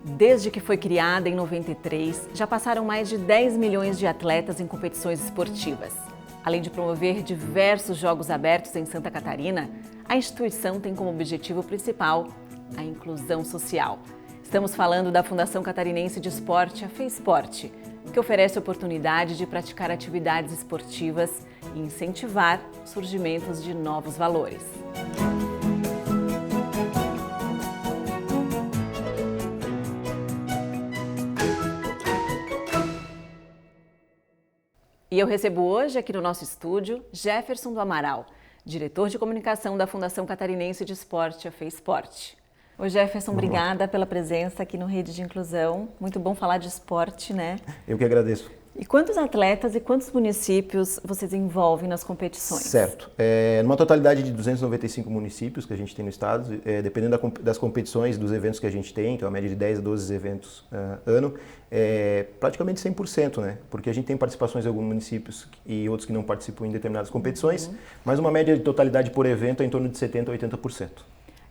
Desde que foi criada em 93, já passaram mais de 10 milhões de atletas em competições esportivas. Além de promover diversos jogos abertos em Santa Catarina, a instituição tem como objetivo principal a inclusão social. Estamos falando da Fundação Catarinense de Esporte, a FEISPORT, que oferece oportunidade de praticar atividades esportivas e incentivar o surgimento de novos valores. E eu recebo hoje aqui no nosso estúdio Jefferson do Amaral, diretor de comunicação da Fundação Catarinense de Esporte, a FEISPORT. Oi Jefferson, obrigada pela presença aqui no Rede de Inclusão. Muito bom falar de esporte, né? Eu que agradeço. E quantos atletas e quantos municípios vocês envolvem nas competições? Certo. Numa totalidade de 295 municípios que a gente tem no estado, dependendo das competições, dos eventos que a gente tem, então a média de 10 a 12 eventos ano, praticamente 100%, né? Porque a gente tem participações em alguns municípios e outros que não participam em determinadas competições, mas uma média de totalidade por evento é em torno de 70% a 80%.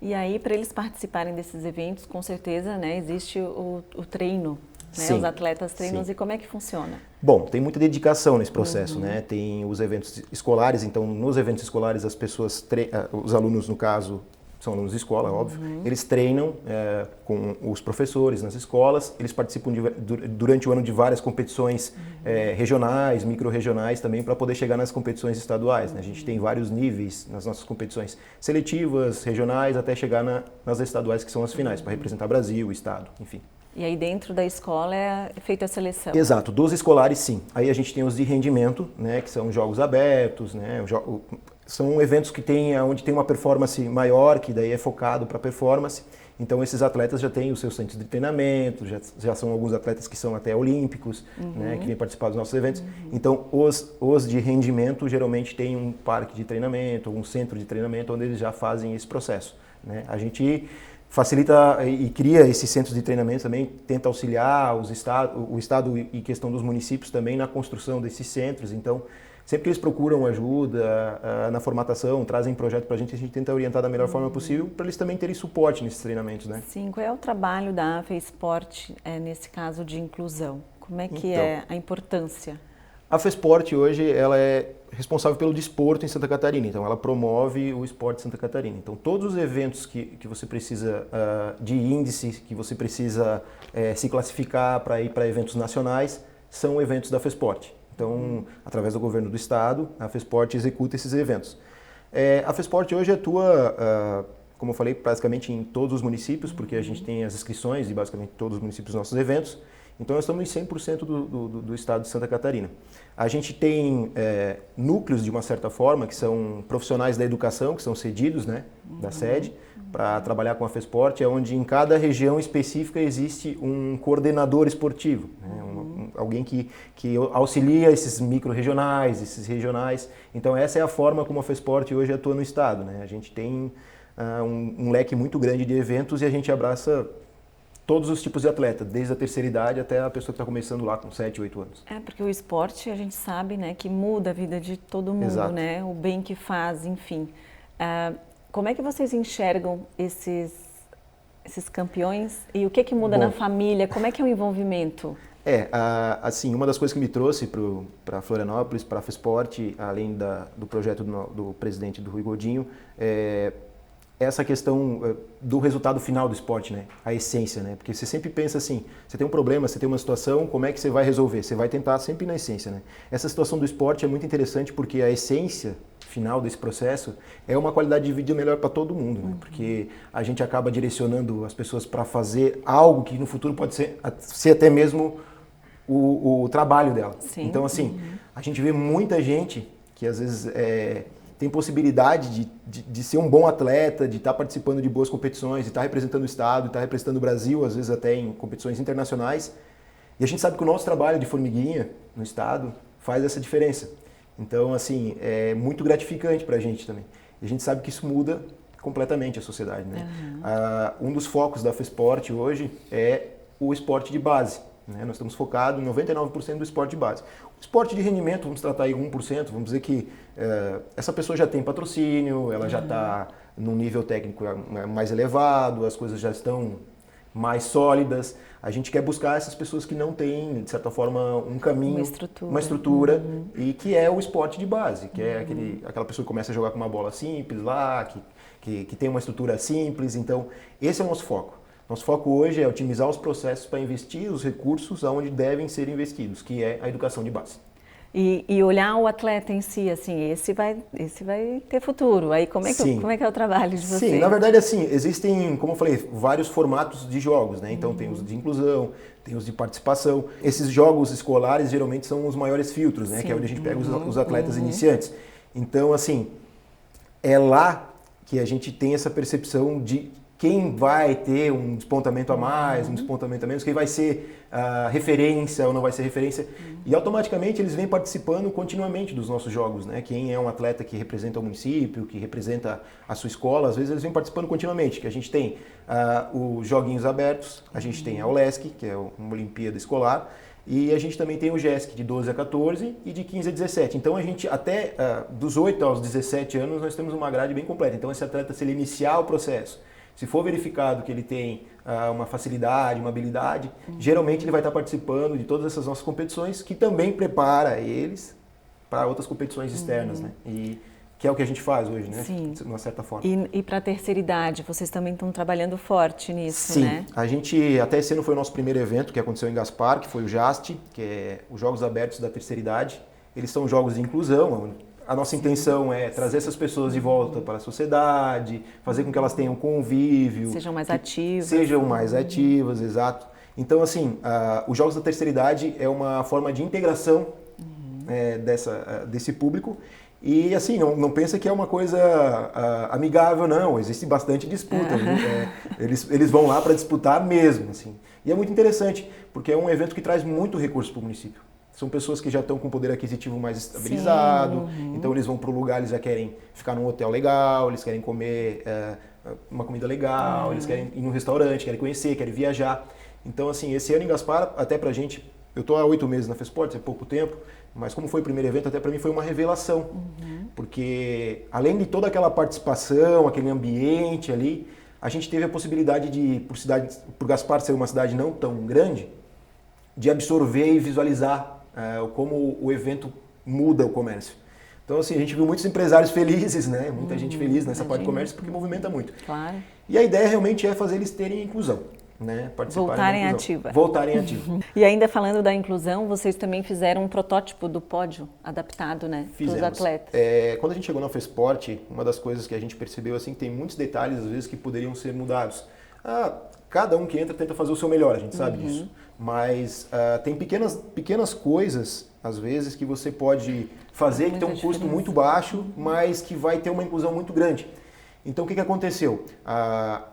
E aí, para eles participarem desses eventos, com certeza, né, existe o treino, né? Sim, os atletas treinam. sim. E como é que funciona? Bom, tem muita dedicação nesse processo, né? Tem os eventos escolares, então nos eventos escolares as pessoas, os alunos no caso, são alunos de escola, óbvio, eles treinam com os professores nas escolas, eles participam durante o ano de várias competições regionais, micro-regionais também, para poder chegar nas competições estaduais, né? A gente tem vários níveis nas nossas competições seletivas, regionais, até chegar nas estaduais, que são as finais, para representar Brasil, Estado, enfim. E aí dentro da escola é feita a seleção? Exato, dos escolares sim. Aí a gente tem os de rendimento, né, que são jogos abertos, né, são eventos que onde tem uma performance maior, que daí é focado para performance. Então esses atletas já têm os seus centros de treinamento, já são alguns atletas que são até olímpicos, né, que vêm participar dos nossos eventos. Então os de rendimento geralmente têm um parque de treinamento, um centro de treinamento onde eles já fazem esse processo, né. A gente facilita e cria esses centros de treinamento também, tenta auxiliar o Estado e questão dos municípios também na construção desses centros. Então, sempre que eles procuram ajuda na formatação, trazem projeto para a gente tenta orientar da melhor forma possível para eles também terem suporte nesses treinamentos, né? Sim, qual é o trabalho da FEISPORT nesse caso de inclusão? Como é que é a importância? A FEISPORT hoje ela é responsável pelo desporto em Santa Catarina, então ela promove o esporte em Santa Catarina. Então todos os eventos que você precisa de índice, que você precisa se classificar para ir para eventos nacionais, são eventos da FEISPORT. Então, através do governo do estado, a FEISPORT executa esses eventos. A FEISPORT hoje atua, como eu falei, praticamente em todos os municípios, porque a gente tem as inscrições de basicamente todos os municípios dos nossos eventos. Então, nós estamos em 100% do estado de Santa Catarina. A gente tem núcleos, de uma certa forma, que são profissionais da educação, que são cedidos, né, da sede, para trabalhar com a FEISPORT, onde em cada região específica existe um coordenador esportivo, né, alguém que auxilia esses micro-regionais, esses regionais. Então, essa é a forma como a FEISPORT hoje atua no estado, né? A gente tem um leque muito grande de eventos e a gente abraça todos os tipos de atleta, desde a terceira idade até a pessoa que está começando lá com 7, 8 anos. Porque o esporte, a gente sabe, né, que muda a vida de todo mundo, Exato. né? O bem que faz, enfim. Como é que vocês enxergam esses campeões e o que muda na família? Como é que é o envolvimento? Assim, uma das coisas que me trouxe para Florianópolis, para a FEISPORT, além do projeto do presidente do Rui Godinho, essa questão do resultado final do esporte, né? A essência, né? Porque você sempre pensa assim, você tem um problema, você tem uma situação, como é que você vai resolver? Você vai tentar sempre ir na essência, né? Essa situação do esporte é muito interessante porque a essência final desse processo é uma qualidade de vida melhor para todo mundo, né? Porque a gente acaba direcionando as pessoas para fazer algo que no futuro pode ser até mesmo o trabalho dela. Sim. Então, assim, a gente vê muita gente que às vezes tem possibilidade de ser um bom atleta, de estar participando de boas competições, de estar representando o estado, de estar representando o Brasil, às vezes até em competições internacionais. E a gente sabe que o nosso trabalho de formiguinha no estado faz essa diferença. Então, assim, é muito gratificante para a gente também. E a gente sabe que isso muda completamente a sociedade, né? Um dos focos da FEISPORT hoje é o esporte de base, né? Nós estamos focados em 99% do esporte de base. O esporte de rendimento, vamos tratar aí 1%, vamos dizer que essa pessoa já tem patrocínio, ela já está num nível técnico mais elevado, as coisas já estão mais sólidas. A gente quer buscar essas pessoas que não têm, de certa forma, um caminho, uma estrutura e que é o esporte de base, que é aquela pessoa que começa a jogar com uma bola simples lá, que tem uma estrutura simples. Então, esse é o nosso foco. Nosso foco hoje é otimizar os processos para investir os recursos aonde devem ser investidos, que é a educação de base. E olhar o atleta em si, assim, esse vai ter futuro. Aí como é que é o trabalho de vocês? Sim, na verdade, assim, existem, como eu falei, vários formatos de jogos, né? Então tem os de inclusão, tem os de participação. Esses jogos escolares geralmente são os maiores filtros, né? Que é onde a gente pega os atletas iniciantes. Então, assim, é lá que a gente tem essa percepção de quem vai ter um despontamento a mais, um despontamento a menos, quem vai ser referência ou não vai ser referência. E automaticamente eles vêm participando continuamente dos nossos jogos, né? Quem é um atleta que representa o município, que representa a sua escola, às vezes eles vêm participando continuamente. Que a gente tem os joguinhos abertos, a gente tem a OLESC, que é uma Olimpíada Escolar, e a gente também tem o GESC de 12 a 14 e de 15 a 17. Então a gente, até dos 8 aos 17 anos, nós temos uma grade bem completa. Então esse atleta, se ele iniciar o processo, se for verificado que ele tem uma facilidade, uma habilidade, geralmente ele vai estar participando de todas essas nossas competições, que também prepara eles para outras competições externas, né? E que é o que a gente faz hoje, né? Sim. De uma certa forma. E para a terceira idade, vocês também estão trabalhando forte nisso, Sim. né? A gente, até esse ano foi o nosso primeiro evento que aconteceu em Gaspar, que foi o JAST, que é os Jogos Abertos da Terceira Idade. Eles são jogos de inclusão. A nossa intenção é trazer essas pessoas de volta para a sociedade, fazer com que elas tenham convívio. Sejam mais ativas. Sejam mais ativas, exato. Então, assim, os Jogos da Terceira Idade é uma forma de integração desse público. E, assim, não pensa que é uma coisa amigável, não. Existe bastante disputa. Eles vão lá para disputar mesmo, assim. E é muito interessante, porque é um evento que traz muito recurso para o município. São pessoas que já estão com poder aquisitivo mais estabilizado, então eles vão para o lugar, eles já querem ficar num hotel legal, eles querem comer uma comida legal, eles querem ir num restaurante, querem conhecer, querem viajar. Então, assim, esse ano em Gaspar, até pra gente, eu estou há 8 meses na FESPORTS, é pouco tempo, mas como foi o primeiro evento, até para mim foi uma revelação, porque além de toda aquela participação, aquele ambiente ali, a gente teve a possibilidade de, por Gaspar ser uma cidade não tão grande, de absorver e visualizar como o evento muda o comércio. Então, assim, a gente viu muitos empresários felizes, né? Muita gente feliz nessa parte do comércio, porque movimenta muito. Claro. E a ideia realmente é fazer eles terem inclusão, né? Voltarem ativa. Voltarem ativa. E ainda falando da inclusão, vocês também fizeram um protótipo do pódio adaptado, né? Para os atletas. Quando a gente chegou na FESPORT, uma das coisas que a gente percebeu, assim, que tem muitos detalhes, às vezes, que poderiam ser mudados. Cada um que entra tenta fazer o seu melhor, a gente sabe disso. Mas tem pequenas coisas, às vezes, que você pode fazer, que tem um custo muito baixo, mas que vai ter uma inclusão muito grande. Então, o que aconteceu?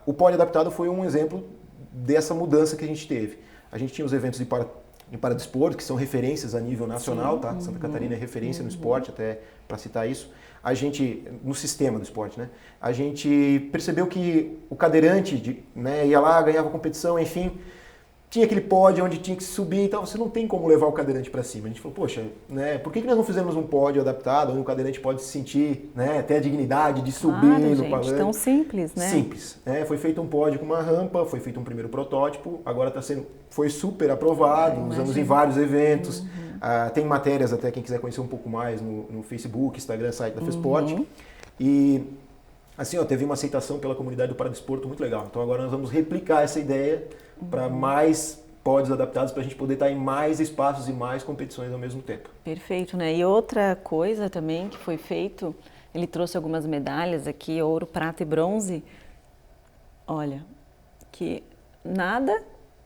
O pódio adaptado foi um exemplo dessa mudança que a gente teve. A gente tinha os eventos de paradesporto, que são referências a nível nacional, tá? Santa Catarina é referência no esporte, até para citar isso. A gente, no sistema do esporte, né? A gente percebeu que o cadeirante ia lá, ganhava competição, enfim, tinha aquele pódio onde tinha que subir, então você não tem como levar o cadeirante para cima. A gente falou, poxa, né, por que nós não fizemos um pódio adaptado, onde o cadeirante pode se sentir, né, ter a dignidade de subir no palanque? Tão simples, né? Simples. Foi feito um pódio com uma rampa, foi feito um primeiro protótipo, agora foi super aprovado, usamos em vários eventos. Tem matérias até, quem quiser conhecer um pouco mais, no Facebook, Instagram, site da FESPORT. E, assim, teve uma aceitação pela comunidade do paradesporto muito legal. Então agora nós vamos replicar essa ideia para mais pódios adaptados, para a gente poder estar em mais espaços e mais competições ao mesmo tempo. Perfeito, né? E outra coisa também que foi feito, ele trouxe algumas medalhas aqui, ouro, prata e bronze. Olha, que nada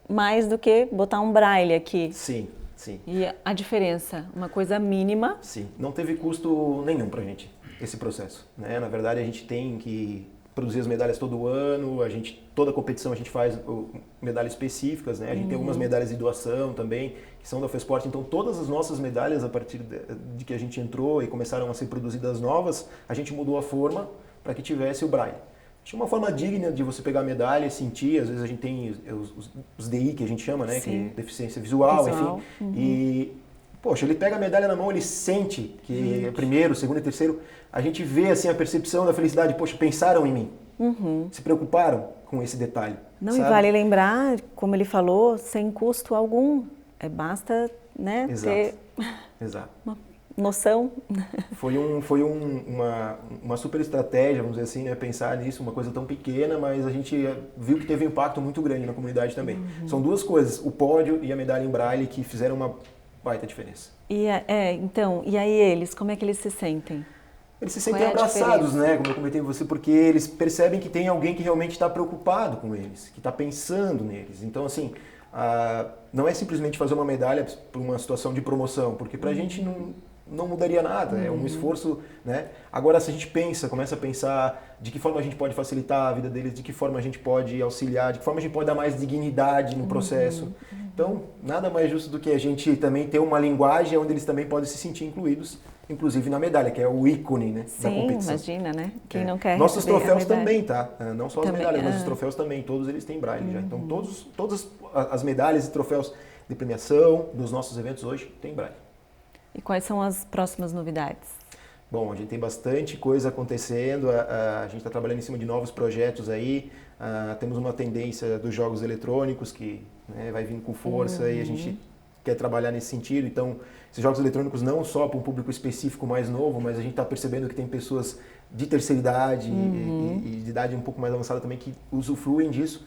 mais do que botar um braille aqui. Sim, sim. E a diferença, uma coisa mínima. Sim, não teve custo nenhum para a gente esse processo, né? Na verdade, a gente tem que produzir as medalhas todo ano, toda competição a gente faz medalhas específicas, né? A gente tem algumas medalhas de doação também, que são da FESPORT, então todas as nossas medalhas, a partir de que a gente entrou e começaram a ser produzidas novas, a gente mudou a forma para que tivesse o braille. Tinha uma forma digna de você pegar a medalha e sentir, às vezes a gente tem os DI, que a gente chama, né? Que é deficiência visual, enfim, e poxa, ele pega a medalha na mão, ele sente que é primeiro, segundo e terceiro, a gente vê assim a percepção da felicidade, poxa, pensaram em mim, Se preocuparam com esse detalhe. Não, sabe? e vale lembrar, como ele falou, sem custo algum. Basta, né, ter uma noção. Foi uma super estratégia, vamos dizer assim, né, pensar nisso, uma coisa tão pequena, mas a gente viu que teve um impacto muito grande na comunidade também. São duas coisas, o pódio e a medalha em braille, que fizeram uma baita diferença. Então, e aí eles, como é que eles se sentem? Eles se sentem abraçados, né, como eu comentei com você, porque eles percebem que tem alguém que realmente está preocupado com eles, que está pensando neles. Então, assim, não é simplesmente fazer uma medalha para uma situação de promoção, porque para a gente não mudaria nada, é um esforço, né? Agora, se a gente começa a pensar de que forma a gente pode facilitar a vida deles, de que forma a gente pode auxiliar, de que forma a gente pode dar mais dignidade no processo. Então, nada mais justo do que a gente também ter uma linguagem onde eles também podem se sentir incluídos, inclusive na medalha, que é o ícone, né, da competição. Sim, imagina, né? Quem não quer Nossos receber troféus a medalha. também, tá? Não só as medalhas, mas os troféus também, todos eles têm braille já. Então, todas as medalhas e troféus de premiação dos nossos eventos hoje têm braille. E quais são as próximas novidades? Bom, a gente tem bastante coisa acontecendo, a gente está trabalhando em cima de novos projetos aí, temos uma tendência dos jogos eletrônicos que, né, vai vindo com força e a gente quer trabalhar nesse sentido. Então, esses jogos eletrônicos não só para um público específico mais novo, mas a gente está percebendo que tem pessoas de terceira idade e de idade um pouco mais avançada também que usufruem disso.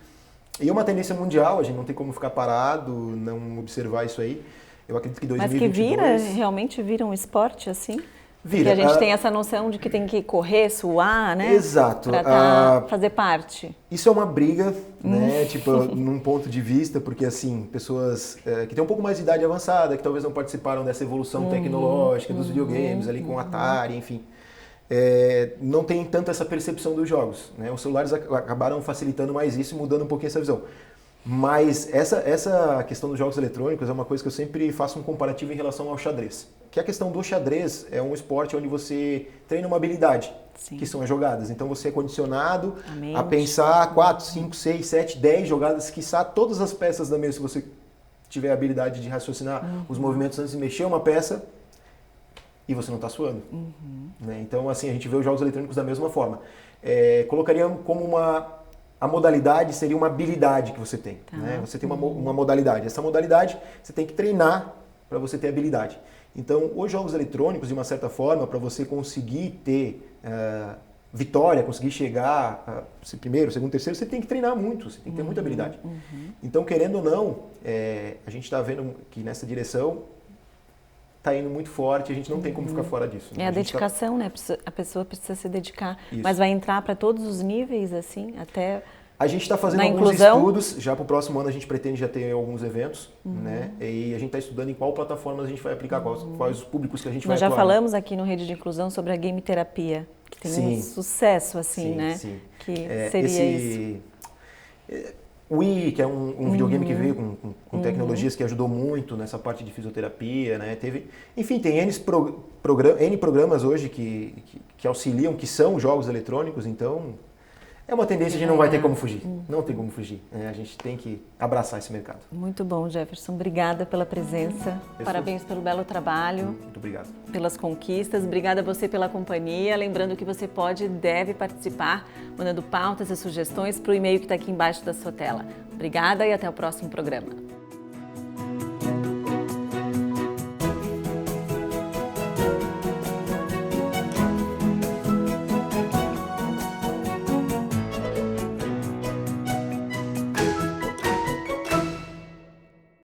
E é uma tendência mundial, a gente não tem como ficar parado, não observar isso aí. Eu acredito que 2022... Mas que realmente vira um esporte assim? Vira. Porque a gente tem essa noção de que tem que correr, suar, né? Exato. Para fazer parte. Isso é uma briga, né? Tipo, num ponto de vista, porque assim, pessoas que têm um pouco mais de idade avançada, que talvez não participaram dessa evolução tecnológica dos videogames ali com o Atari, enfim, não tem tanto essa percepção dos jogos, né? Os celulares acabaram facilitando mais isso e mudando um pouquinho essa visão. Mas essa questão dos jogos eletrônicos é uma coisa que eu sempre faço um comparativo em relação ao xadrez. Que a questão do xadrez é um esporte onde você treina uma habilidade, que são as jogadas. Então você é condicionado a pensar 4, 5, 6, 7, 10 jogadas, quiçá todas as peças da mesa, se você tiver a habilidade de raciocinar os movimentos antes de mexer uma peça e você não está suando. Né? Então, assim, a gente vê os jogos eletrônicos da mesma forma. Colocaria como a modalidade seria uma habilidade que você tem. Né? Você tem uma modalidade. Essa modalidade você tem que treinar para você ter habilidade. Então, os jogos eletrônicos, de uma certa forma, para você conseguir ter vitória, conseguir chegar primeiro, segundo, terceiro, você tem que treinar muito, você tem que ter muita habilidade. Então, querendo ou não, a gente está vendo que nessa direção está indo muito forte, a gente não tem como ficar fora disso. Né? É a dedicação, né? A pessoa precisa se dedicar. Isso. Mas vai entrar para todos os níveis, assim, até... A gente está fazendo alguns estudos, já para o próximo ano a gente pretende já ter alguns eventos, né? E a gente está estudando em qual plataforma a gente vai aplicar, quais os públicos que a gente vai atuar. Nós já falamos aqui no Rede de Inclusão sobre a game terapia, que tem um sucesso, assim, né? Sim. Que seria isso. O Wii, que é um videogame que veio com tecnologias que ajudou muito nessa parte de fisioterapia, né? Enfim, tem N programas hoje que auxiliam, que são jogos eletrônicos, então... É uma tendência que não vai ter como fugir. Não tem como fugir. A gente tem que abraçar esse mercado. Muito bom, Jefferson. Obrigada pela presença. Parabéns pelo belo trabalho. Muito obrigado. Pelas conquistas. Obrigada a você pela companhia. Lembrando que você pode e deve participar, mandando pautas e sugestões para o e-mail que está aqui embaixo da sua tela. Obrigada e até o próximo programa.